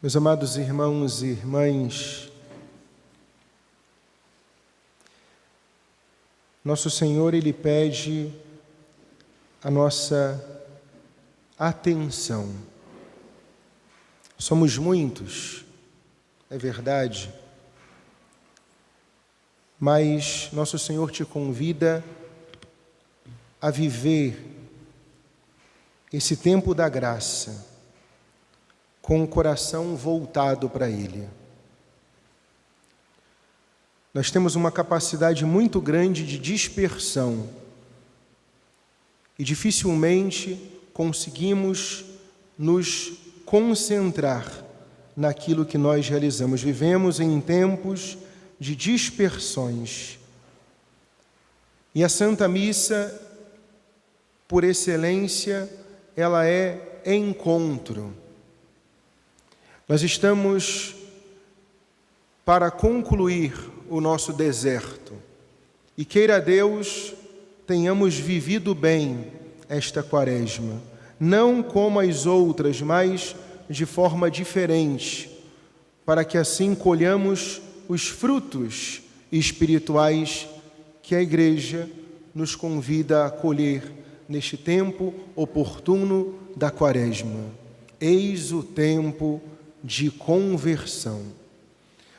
Meus amados irmãos e irmãs, nosso Senhor, Ele pede a nossa atenção. Somos muitos, é verdade, mas nosso Senhor te convida a viver esse tempo da graça com o coração voltado para Ele. Nós temos uma capacidade muito grande de dispersão e dificilmente conseguimos nos concentrar naquilo que nós realizamos. Vivemos em tempos de dispersões. E a Santa Missa, por excelência, ela é encontro. Nós estamos para concluir o nosso deserto. E queira Deus, tenhamos vivido bem esta quaresma. Não como as outras, mas de forma diferente, para que assim colhamos os frutos espirituais que a Igreja nos convida a colher neste tempo oportuno da quaresma. Eis o tempo de conversão.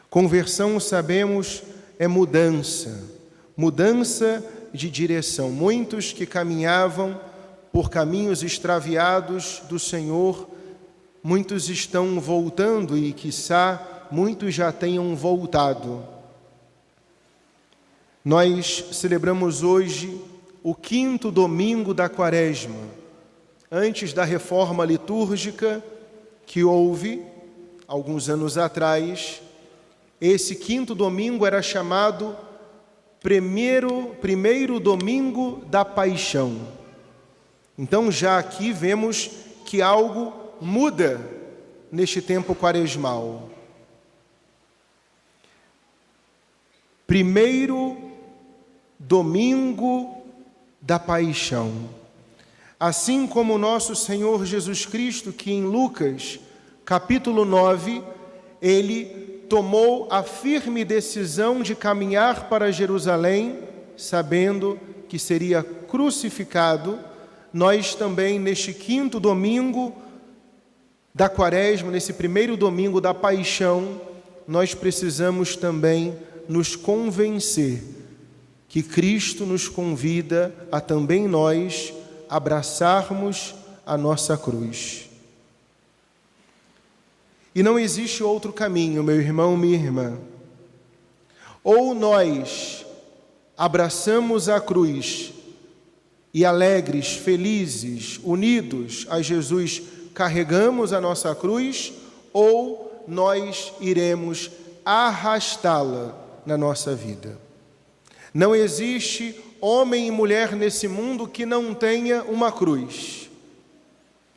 Conversão, sabemos, é mudança de direção. Muitos que caminhavam por caminhos extraviados do Senhor, muitos estão voltando e, quiçá, muitos já tenham voltado. Nós celebramos hoje o 5º domingo da quaresma, antes da reforma litúrgica que houve alguns anos atrás. Esse 5º domingo era chamado primeiro domingo da paixão. Então já aqui vemos que algo muda neste tempo quaresmal. Primeiro domingo da paixão. Assim como o nosso Senhor Jesus Cristo, que em Lucas capítulo 9, ele tomou a firme decisão de caminhar para Jerusalém, sabendo que seria crucificado. Nós também, neste 5º domingo da quaresma, nesse primeiro domingo da paixão, nós precisamos também nos convencer que Cristo nos convida a também nós abraçarmos a nossa cruz. E não existe outro caminho, meu irmão, minha irmã. Ou nós abraçamos a cruz e alegres, felizes, unidos a Jesus, carregamos a nossa cruz, ou nós iremos arrastá-la na nossa vida. Não existe homem e mulher nesse mundo que não tenha uma cruz.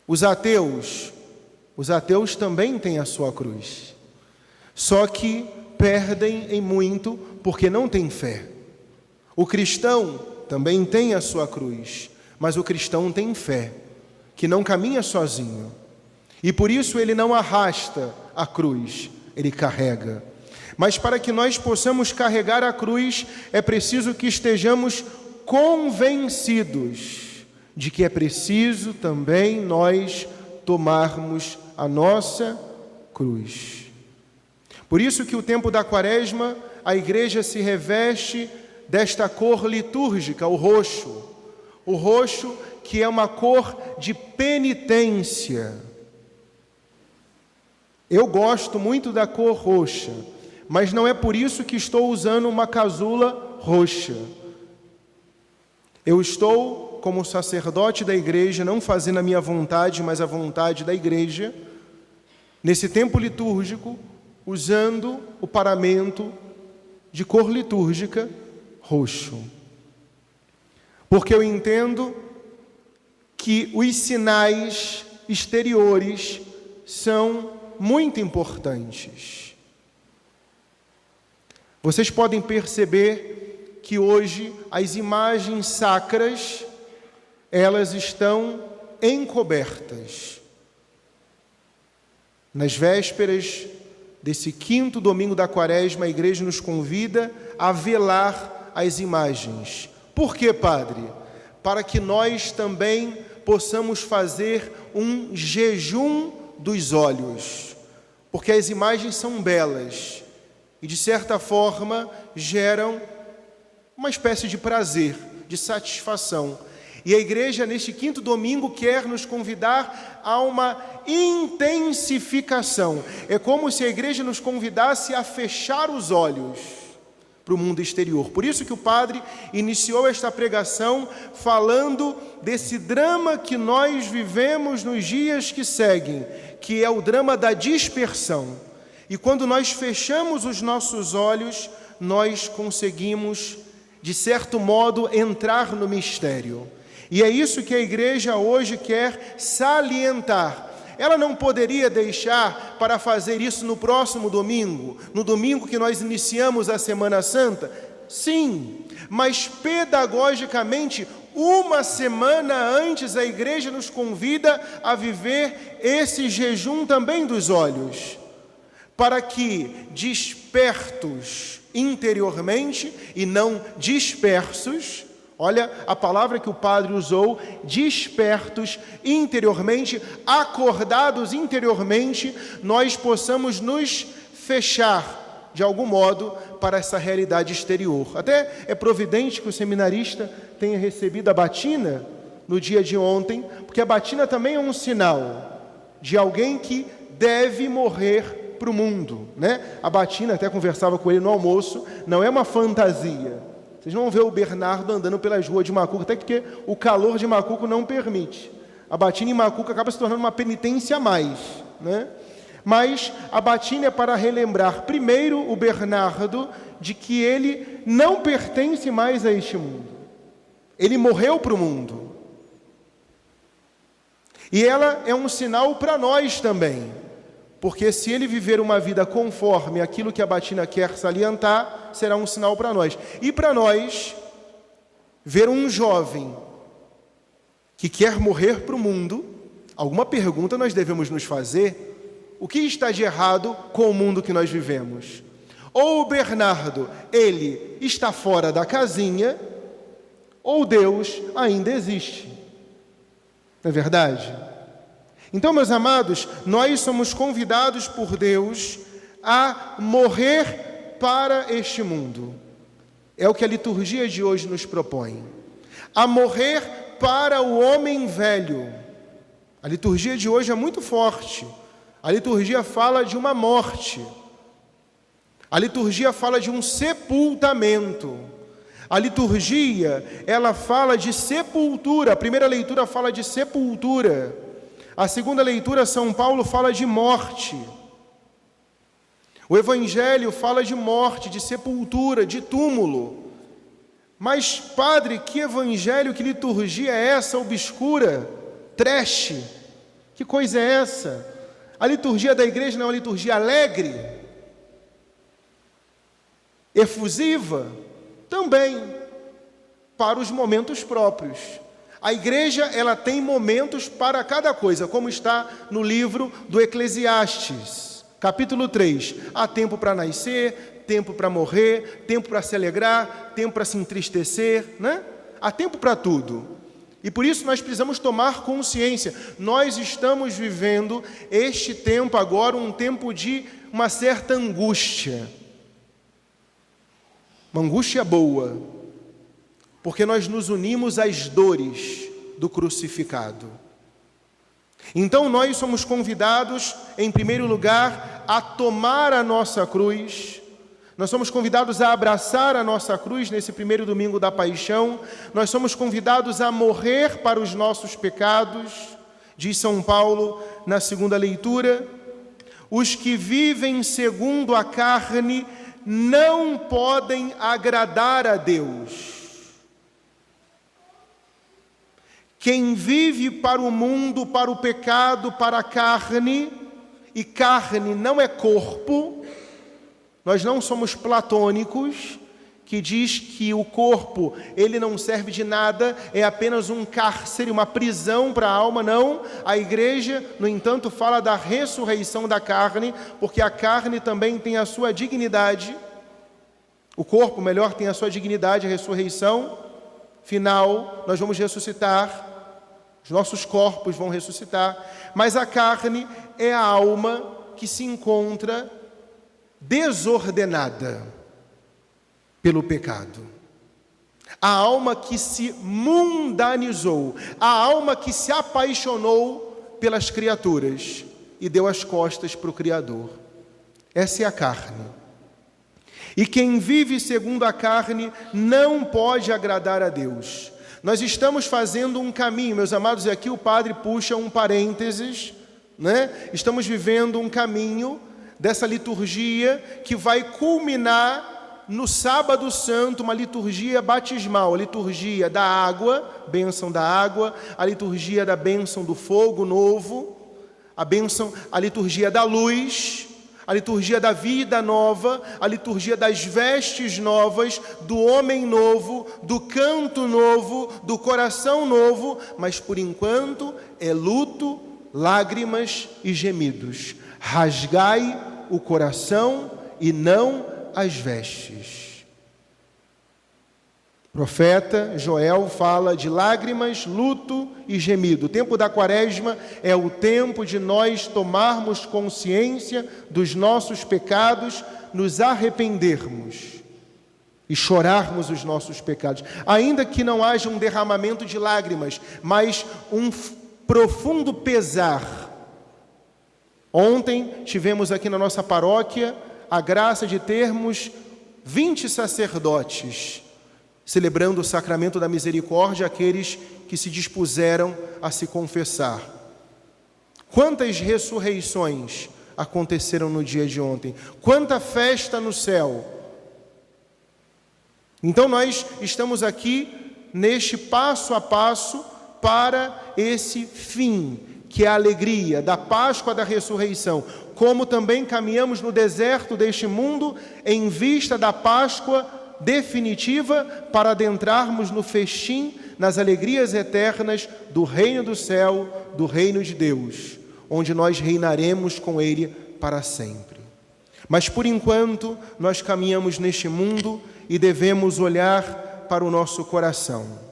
Os ateus também têm a sua cruz. Só que perdem em muito porque não têm fé. O cristão também tem a sua cruz, mas o cristão tem fé, que não caminha sozinho. E por isso ele não arrasta a cruz, ele carrega. Mas para que nós possamos carregar a cruz, é preciso que estejamos convencidos de que é preciso também nós tomarmos a nossa cruz. Por isso que o tempo da quaresma, a Igreja se reveste desta cor litúrgica, o roxo. O roxo, que é uma cor de penitência. Eu gosto muito da cor roxa, mas não é por isso que estou usando uma casula roxa. Eu estou, como sacerdote da Igreja, não fazendo a minha vontade, mas a vontade da Igreja, nesse tempo litúrgico, usando o paramento de cor litúrgica roxo. Porque eu entendo que os sinais exteriores são muito importantes. Vocês podem perceber que hoje as imagens sacras, elas estão encobertas. Nas vésperas desse 5º domingo da Quaresma, a igreja nos convida a velar as imagens. Por quê, Padre? Para que nós também possamos fazer um jejum dos olhos, porque as imagens são belas e, de certa forma, geram uma espécie de prazer, de satisfação. E a igreja, neste 5º domingo, quer nos convidar a uma intensificação. É como se a igreja nos convidasse a fechar os olhos para o mundo exterior. Por isso que o padre iniciou esta pregação falando desse drama que nós vivemos nos dias que seguem, que é o drama da dispersão. E quando nós fechamos os nossos olhos, nós conseguimos, de certo modo, entrar no mistério. E é isso que a igreja hoje quer salientar. Ela não poderia deixar para fazer isso no próximo domingo, no domingo que nós iniciamos a Semana Santa? Sim, mas pedagogicamente, uma semana antes, a igreja nos convida a viver esse jejum também dos olhos, para que, despertos interiormente e não dispersos, olha a palavra que o padre usou, despertos interiormente, acordados interiormente, nós possamos nos fechar, de algum modo, para essa realidade exterior. Até é providente que o seminarista tenha recebido a batina no dia de ontem, porque a batina também é um sinal de alguém que deve morrer para o mundo, né? A batina, até conversava com ele no almoço, não é uma fantasia. Vocês vão ver o Bernardo andando pelas ruas de Macuco, até porque o calor de Macuco não permite. A batina em Macuco acaba se tornando uma penitência a mais, né? Mas a batina é para relembrar, primeiro, o Bernardo, de que ele não pertence mais a este mundo. Ele morreu para o mundo. E ela é um sinal para nós também. Porque se ele viver uma vida conforme aquilo que a batina quer salientar, será um sinal para nós. E para nós, ver um jovem que quer morrer para o mundo, alguma pergunta nós devemos nos fazer: o que está de errado com o mundo que nós vivemos? Ou o Bernardo, ele está fora da casinha, ou Deus ainda existe. Não é verdade? Então, meus amados, nós somos convidados por Deus a morrer para este mundo. É o que a liturgia de hoje nos propõe. A morrer para o homem velho. A liturgia de hoje é muito forte. A liturgia fala de uma morte. A liturgia fala de um sepultamento. A liturgia, ela fala de sepultura. A primeira leitura fala de sepultura. A segunda leitura, São Paulo fala de morte. O Evangelho fala de morte, de sepultura, de túmulo. Mas, padre, que evangelho, que liturgia é essa obscura, trash? Que coisa é essa? A liturgia da igreja não é uma liturgia alegre? Efusiva? Também, para os momentos próprios. A igreja, ela tem momentos para cada coisa, como está no livro do Eclesiastes, capítulo 3. Há tempo para nascer, tempo para morrer, tempo para se alegrar, tempo para se entristecer, né? Há tempo para tudo. E por isso nós precisamos tomar consciência. Nós estamos vivendo este tempo agora, um tempo de uma certa angústia. Uma angústia boa. Porque nós nos unimos às dores do crucificado. Então nós somos convidados, em primeiro lugar, a tomar a nossa cruz. Nós somos convidados a abraçar a nossa cruz nesse primeiro domingo da paixão. Nós somos convidados a morrer para os nossos pecados, diz São Paulo na segunda leitura. Os que vivem segundo a carne não podem agradar a Deus. Quem vive para o mundo, para o pecado, para a carne, e carne não é corpo, nós não somos platônicos, que diz que o corpo, ele não serve de nada, é apenas um cárcere, uma prisão para a alma. Não, a igreja, no entanto, fala da ressurreição da carne, porque a carne também tem a sua dignidade, o corpo, melhor, tem a sua dignidade, a ressurreição final, nós vamos ressuscitar, os nossos corpos vão ressuscitar, mas a carne é a alma que se encontra desordenada pelo pecado. A alma que se mundanizou, a alma que se apaixonou pelas criaturas e deu as costas para o Criador. Essa é a carne. E quem vive segundo a carne não pode agradar a Deus. Nós estamos fazendo um caminho, meus amados, e aqui o padre puxa um parênteses, né? Estamos vivendo um caminho dessa liturgia que vai culminar no sábado santo, uma liturgia batismal, a liturgia da água, bênção da água, a liturgia da bênção do fogo novo, a liturgia da luz, a liturgia da vida nova, a liturgia das vestes novas, do homem novo, do canto novo, do coração novo, mas por enquanto é luto, lágrimas e gemidos. Rasgai o coração e não as vestes. O profeta Joel fala de lágrimas, luto e gemido. O tempo da quaresma é o tempo de nós tomarmos consciência dos nossos pecados, nos arrependermos e chorarmos os nossos pecados. Ainda que não haja um derramamento de lágrimas, mas um profundo pesar. Ontem tivemos aqui na nossa paróquia a graça de termos 20 sacerdotes celebrando o sacramento da misericórdia, aqueles que se dispuseram a se confessar. Quantas ressurreições aconteceram no dia de ontem? Quanta festa no céu! Então nós estamos aqui neste passo a passo para esse fim, que é a alegria da Páscoa da ressurreição, como também caminhamos no deserto deste mundo em vista da Páscoa definitiva para adentrarmos no festim, nas alegrias eternas do reino do céu, do reino de Deus, onde nós reinaremos com Ele para sempre. Mas por enquanto nós caminhamos neste mundo e devemos olhar para o nosso coração.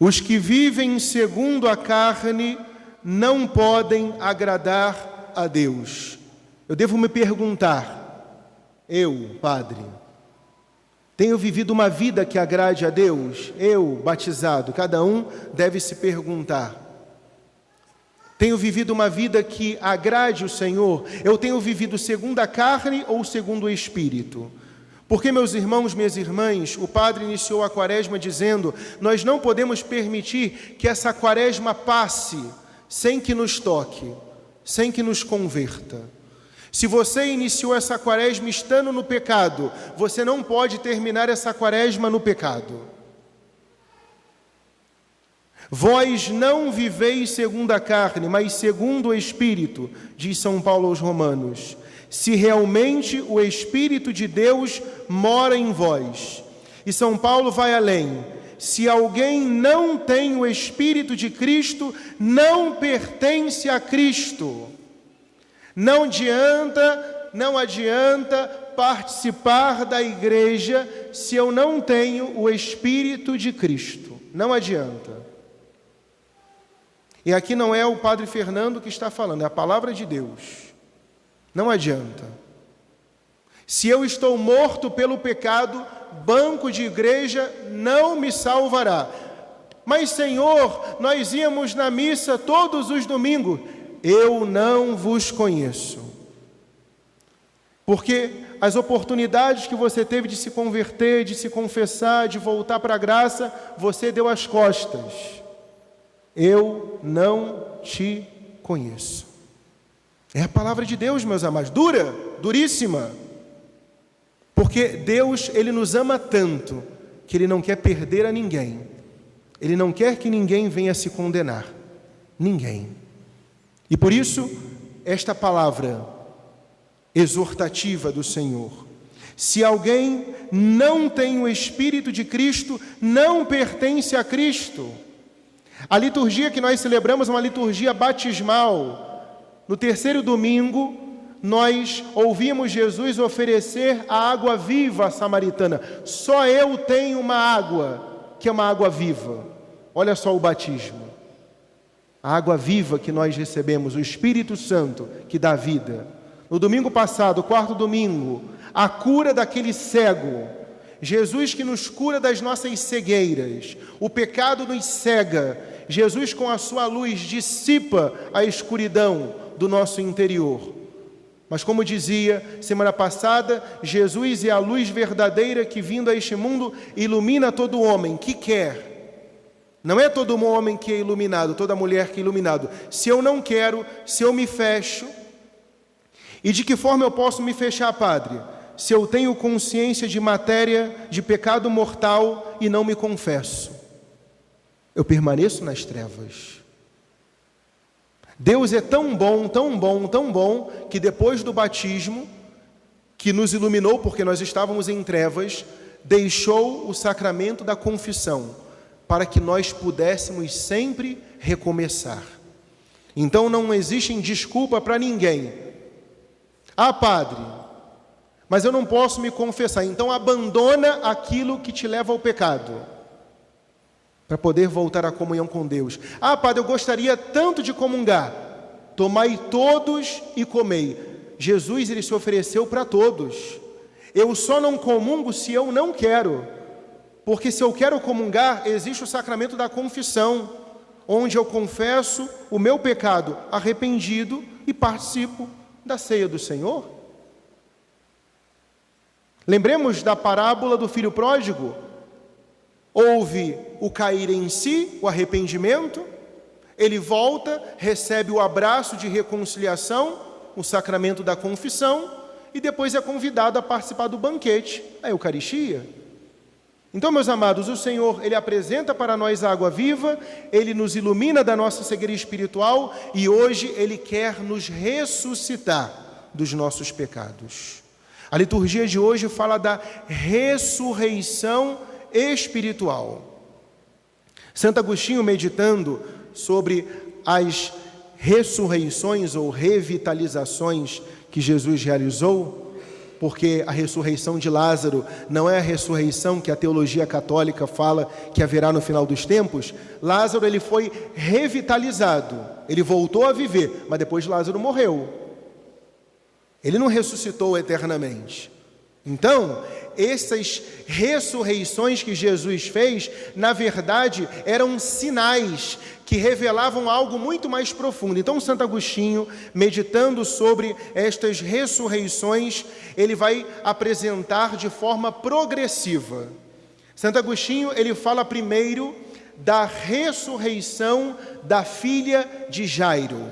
Os que vivem segundo a carne não podem agradar a Deus. Eu devo me perguntar, eu, padre, tenho vivido uma vida que agrade a Deus? Eu, batizado, cada um deve se perguntar. Tenho vivido uma vida que agrade o Senhor? Eu tenho vivido segundo a carne ou segundo o Espírito? Porque, meus irmãos, minhas irmãs, o padre iniciou a quaresma dizendo: nós não podemos permitir que essa quaresma passe sem que nos toque, sem que nos converta. Se você iniciou essa quaresma estando no pecado, você não pode terminar essa quaresma no pecado. Vós não viveis segundo a carne, mas segundo o Espírito, diz São Paulo aos Romanos. Se realmente o Espírito de Deus mora em vós. E São Paulo vai além. Se alguém não tem o Espírito de Cristo, não pertence a Cristo. Não adianta participar da igreja se eu não tenho o Espírito de Cristo. Não adianta. E aqui não é o padre Fernando que está falando, é a palavra de Deus. Não adianta. Se eu estou morto pelo pecado, banco de igreja não me salvará. Mas, Senhor, nós íamos na missa todos os domingos. Eu não vos conheço. Porque as oportunidades que você teve de se converter, de se confessar, de voltar para a graça, você deu as costas. Eu não te conheço. É a palavra de Deus, meus amados, dura, duríssima. Porque Deus, Ele nos ama tanto, que Ele não quer perder a ninguém. Ele não quer que ninguém venha se condenar. Ninguém. E por isso, esta palavra exortativa do Senhor. Se alguém não tem o Espírito de Cristo, não pertence a Cristo. A liturgia que nós celebramos é uma liturgia batismal. No terceiro domingo, nós ouvimos Jesus oferecer a água viva à samaritana. Só eu tenho uma água, que é uma água viva. Olha só o batismo. A água viva que nós recebemos, o Espírito Santo que dá vida. No domingo passado, quarto domingo, a cura daquele cego. Jesus que nos cura das nossas cegueiras. O pecado nos cega. Jesus com a sua luz dissipa a escuridão do nosso interior. Mas como dizia semana passada, Jesus é a luz verdadeira que vindo a este mundo ilumina todo homem que quer. Não é todo homem que é iluminado, toda mulher que é iluminado. Se eu não quero, se eu me fecho, e de que forma eu posso me fechar, Padre? Se eu tenho consciência de matéria, de pecado mortal e não me confesso, eu permaneço nas trevas. Deus é tão bom, tão bom, tão bom, que depois do batismo, que nos iluminou porque nós estávamos em trevas, deixou o sacramento da confissão, para que nós pudéssemos sempre recomeçar. Então não existe desculpa para ninguém. Ah, Padre, mas eu não posso me confessar. Então abandona aquilo que te leva ao pecado, para poder voltar à comunhão com Deus. Ah, Padre, eu gostaria tanto de comungar. Tomai todos e comei. Jesus, ele se ofereceu para todos. Eu só não comungo se eu não quero. Porque se eu quero comungar, existe o sacramento da confissão, onde eu confesso o meu pecado arrependido e participo da ceia do Senhor. Lembremos da parábola do filho pródigo. Houve o cair em si, o arrependimento, ele volta, recebe o abraço de reconciliação, o sacramento da confissão, e depois é convidado a participar do banquete, a Eucaristia. Então, meus amados, o Senhor, ele apresenta para nós a água viva, ele nos ilumina da nossa cegueira espiritual e hoje ele quer nos ressuscitar dos nossos pecados. A liturgia de hoje fala da ressurreição espiritual. Santo Agostinho, meditando sobre as ressurreições ou revitalizações que Jesus realizou, porque a ressurreição de Lázaro não é a ressurreição que a teologia católica fala que haverá no final dos tempos. Lázaro, ele foi revitalizado, ele voltou a viver, mas depois Lázaro morreu. Ele não ressuscitou eternamente. Então, essas ressurreições que Jesus fez, na verdade, eram sinais que revelavam algo muito mais profundo. Então, Santo Agostinho, meditando sobre estas ressurreições, ele vai apresentar de forma progressiva. Santo Agostinho, ele fala primeiro da ressurreição da filha de Jairo.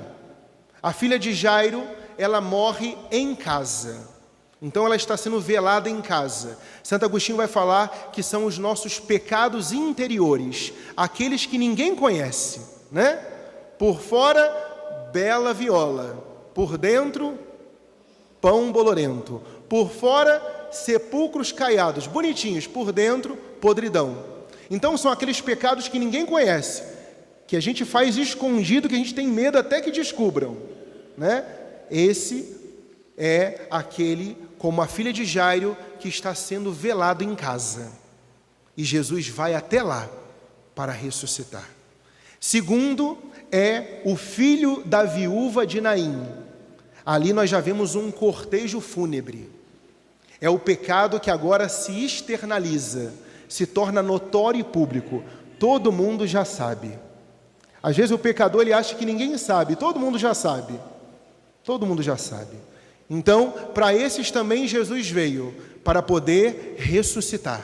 A filha de Jairo, ela morre em casa. Então ela está sendo velada em casa. Santo Agostinho vai falar que são os nossos pecados interiores, aqueles que ninguém conhece, né? Por fora, bela viola, por dentro, pão bolorento, por fora, sepulcros caiados, bonitinhos, por dentro, podridão. Então são aqueles pecados que ninguém conhece, que a gente faz escondido, que a gente tem medo até que descubram, né? Esse é aquele, como a filha de Jairo, que está sendo velado em casa. E Jesus vai até lá para ressuscitar. Segundo, é o filho da viúva de Naim. Ali nós já vemos um cortejo fúnebre. É o pecado que agora se externaliza, se torna notório e público. Todo mundo já sabe. Às vezes o pecador, ele acha que ninguém sabe, todo mundo já sabe. Todo mundo já sabe. Então, para esses também Jesus veio, para poder ressuscitar.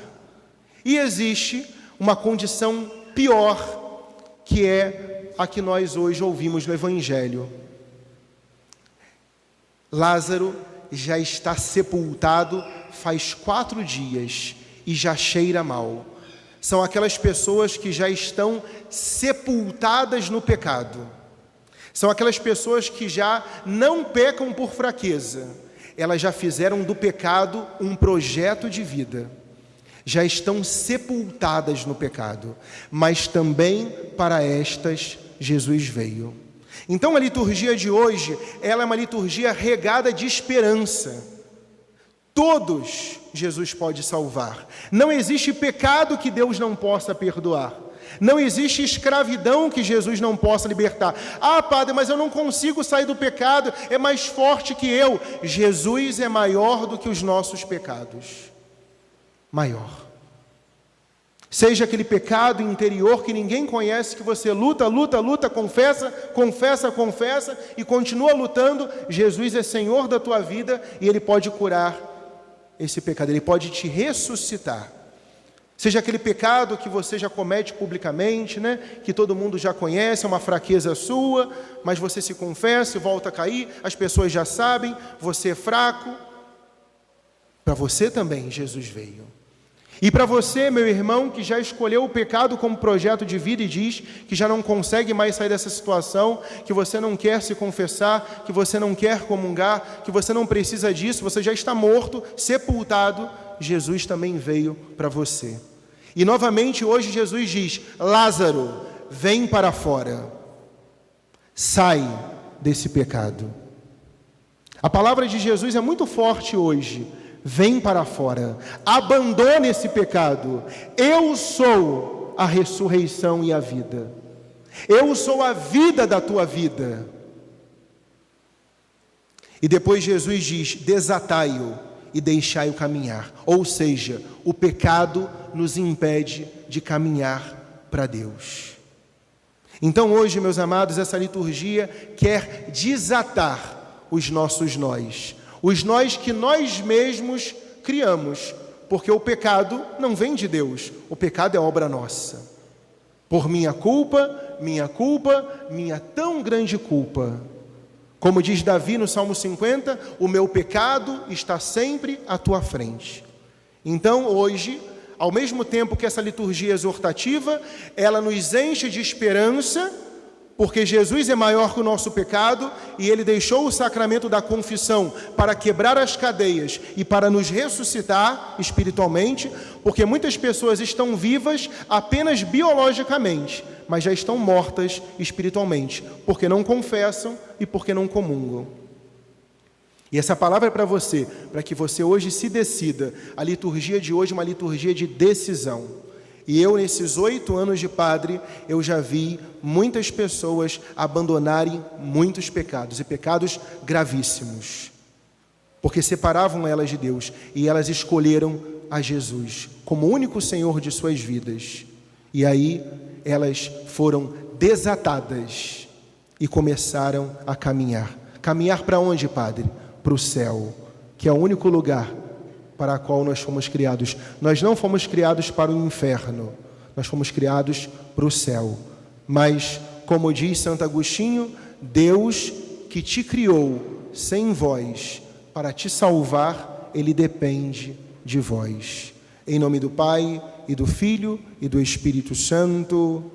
E existe uma condição pior, que é a que nós hoje ouvimos no Evangelho. Lázaro já está sepultado faz 4 dias e já cheira mal. São aquelas pessoas que já estão sepultadas no pecado. São aquelas pessoas que já não pecam por fraqueza. elas já fizeram do pecado um projeto de vida. Já estão sepultadas no pecado, mas também para estas Jesus veio. Então a liturgia de hoje, ela é uma liturgia regada de esperança. Todos Jesus pode salvar. Não existe pecado que Deus não possa perdoar. Não existe escravidão que Jesus não possa libertar. Ah, padre, mas eu não consigo sair do pecado, é mais forte que eu. Jesus é maior do que os nossos pecados. Maior. Seja aquele pecado interior que ninguém conhece, que você luta, confessa e continua lutando. Jesus é Senhor da tua vida e Ele pode curar esse pecado, Ele pode te ressuscitar. Seja aquele pecado que você já comete publicamente, que todo mundo já conhece, é uma fraqueza sua, mas você se confessa e volta a cair, as pessoas já sabem, você é fraco. Para você também Jesus veio. E para você, meu irmão, que já escolheu o pecado como projeto de vida e diz que já não consegue mais sair dessa situação, que você não quer se confessar, que você não quer comungar, que você não precisa disso, você já está morto, sepultado, Jesus também veio para você. E novamente hoje Jesus diz: Lázaro, vem para fora, sai desse pecado. A palavra de Jesus é muito forte hoje. Vem para fora, abandone esse pecado. Eu sou a ressurreição e a vida. Eu sou a vida da tua vida. E depois Jesus diz: desatai-o e deixai-o caminhar. Ou seja, o pecado nos impede de caminhar para Deus. Então hoje, meus amados, essa liturgia quer desatar os nossos nós. Os nós que nós mesmos criamos, porque o pecado não vem de Deus, o pecado é obra nossa. Por minha culpa, minha tão grande culpa. Como diz Davi no Salmo 50, o meu pecado está sempre à tua frente. Então hoje, ao mesmo tempo que essa liturgia exortativa, ela nos enche de esperança, porque Jesus é maior que o nosso pecado e Ele deixou o sacramento da confissão para quebrar as cadeias e para nos ressuscitar espiritualmente, porque muitas pessoas estão vivas apenas biologicamente, mas já estão mortas espiritualmente, porque não confessam e porque não comungam. E essa palavra é para você, para que você hoje se decida. A liturgia de hoje é uma liturgia de decisão. E eu, nesses 8 anos de padre, eu já vi muitas pessoas abandonarem muitos pecados, e pecados gravíssimos, porque separavam elas de Deus, e elas escolheram a Jesus como único Senhor de suas vidas. E aí elas foram desatadas e começaram a caminhar. Caminhar para onde, padre? Para o céu, que é o único lugar para a qual nós fomos criados. Nós não fomos criados para o inferno, nós fomos criados para o céu. Mas, como diz Santo Agostinho, Deus que te criou sem vós para te salvar, Ele depende de vós. Em nome do Pai, e do Filho, e do Espírito Santo.